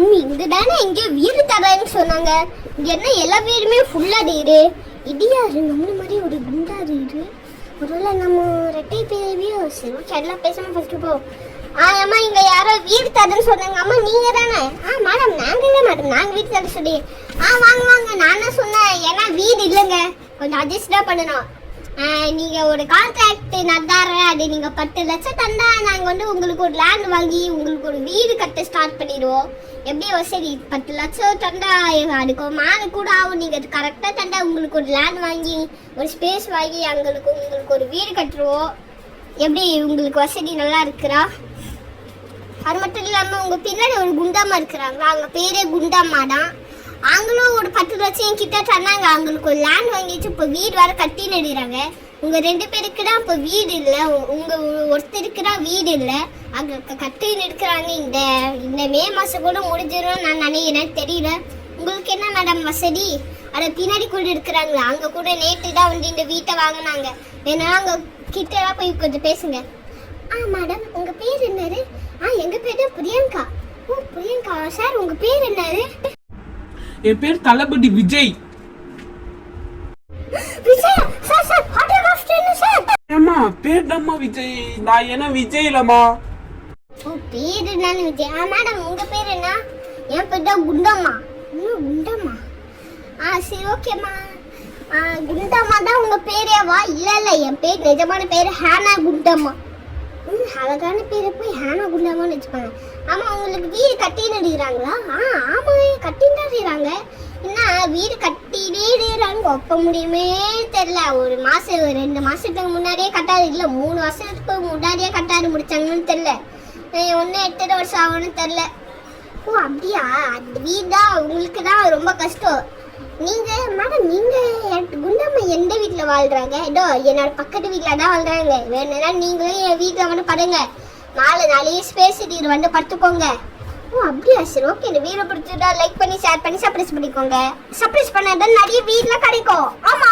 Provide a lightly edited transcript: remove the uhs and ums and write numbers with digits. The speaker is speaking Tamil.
இங்க தானே இங்க வீடு தரேன்னு சொன்னாங்க. இங்க என்ன எல்லா வீடுமே ஃபுல்லா டேரு இடியாரு நம்மள மாதிரி ஒரு குண்டாரு இது. ஒருவேளை நம்ம ரெட்டை பேவியோ. சரி ஓகே எல்லாம் பேசாம ஃபர்ஸ்ட் போ. அம்மா இங்க யாரோ வீடு தரேன்னு சொன்னாங்க. அம்மா நீங்க தானே? மேடம் நாங்க இல்லை மேடம், நாங்க வீடு தர சொல்லி. வாங்க வாங்க, நான் தான் சொன்னேன். ஏன்னா வீடு இல்லைங்க, கொஞ்சம் அட்ஜஸ்டா பண்ணணும். நீங்க ஒரு கான்ட்ராக்ட் நட்டார அது நீங்க 10 லட்சம் தந்தா நாங்க வந்து உங்களுக்கு ஒரு லேண்ட் வாங்கி உங்களுக்கு ஒரு வீடு கட்ட ஸ்டார்ட் பண்ணிடுவோம். எப்படி சரி 10 லட்சம் தந்தா அதுக்கு மேலே கூட ஆகும். நீங்க கரெக்டா தந்தா உங்களுக்கு ஒரு லேண்ட் வாங்கி ஒரு ஸ்பேஸ் வாங்கி உங்களுக்கு ஒரு வீடு கட்டுருவோம். எப்படி உங்களுக்கு வசதி நல்லா இருக்கிறா? அது மட்டும் இல்லாமல் உங்கள் பின்னாடி ஒரு குண்டாமா இருக்கிறாங்களா, அவங்க பேரே குண்டாமா தான். அவங்களும் ஒரு 10 லட்சம் கிட்ட தந்தாங்க. அவங்களுக்கு ஒரு லேண்ட் வாங்கிட்டு இப்போ வீடு வர கட்டி நடுறாங்க. உங்கள் 2 பேருக்கு தான் இப்போ வீடு இல்லை, உங்கள் ஒருத்தருக்கு தான் வீடு இல்லை. அங்கே கட்டி நிற்கிறாங்க. இந்த மே மாதம் கூட முடிஞ்சிடும் நான் நினைக்கிறேன், தெரியல. உங்களுக்கு என்ன மேடம் வசதி? அதை பின்னாடி கூட இருக்கிறாங்களா, அங்கே கூட நேற்று தான் வந்து இந்த வீட்டை வாங்கினாங்க. வேணா அங்கே கிட்டலாம் போய் கொஞ்சம் பேசுங்க. மேடம் உங்கள் பேர் என்னது? எங்கள் பேர் தான் பிரியங்கா. பிரியங்கா சார், உங்கள் பேர் என்னது? என் பேர் Thalapathy Vijay. Vijay sir sir autograph station sir. ஏம்மா பேர் தான்மா விஜய், நான் என்ன விஜய் இல்லம்மா. பேர் என்னன்னு விஜய். மேடம் உங்க பேர் என்ன? என் பேர் தான் குண்டம்மா. குண்டம்மா சரி ஓகேம்மா. குண்டம்மா தான் உங்க பேரேவா? இல்ல என் பேர் நிஜமான பேர் ஹேனா குண்டம்மா. அழகான பேரை போய் ஹேனா குண்டம்மான்னு வச்சுப்பாங்க. ஆமா உங்களுக்கு வீடு கட்டி நடுகிறாங்களா? ஆமா கட்டி நடுறாங்க. என்ன வீடு கட்டிடுறாங்க, ஒப்ப முடியுமே தெரியல. ஒரு 2 மாசத்துக்கு முன்னாடியே கட்டாது, இல்ல 3 வருஷத்துக்கு முன்னாடியே கட்டாது முடிச்சாங்கன்னு தெரியல. ஒன்னும் 8 வருஷம் ஆகும்னு தெரியல. அப்படியா? அந்த வீடு தான் உங்களுக்கு தான் ரொம்ப கஷ்டம். நீங்க மேடம் நீங்க குண்டம்மா எந்த வீட்டுல வாழ்றாங்க? ஏதோ என்னோட பக்கத்து வீட்டுல தான் வாழ்றாங்க. வேணும்னா நீங்களும் என் வீட்டுல வந்து பாருங்க, 4 நாளையே ஸ்பேஸ் இது வந்து படுத்துக்கோங்க. அப்படியா சரி ஓகே. இந்த வீடியோ பிடிச்சிட்டா லைக் பண்ணி ஷேர் பண்ணி சப்ஸ்கிரைப் பண்ணிக்கோங்க. சப்ஸ்கிரைப் பண்ணாதான் நிறைய வீட்ல கிடைக்கும். ஆமா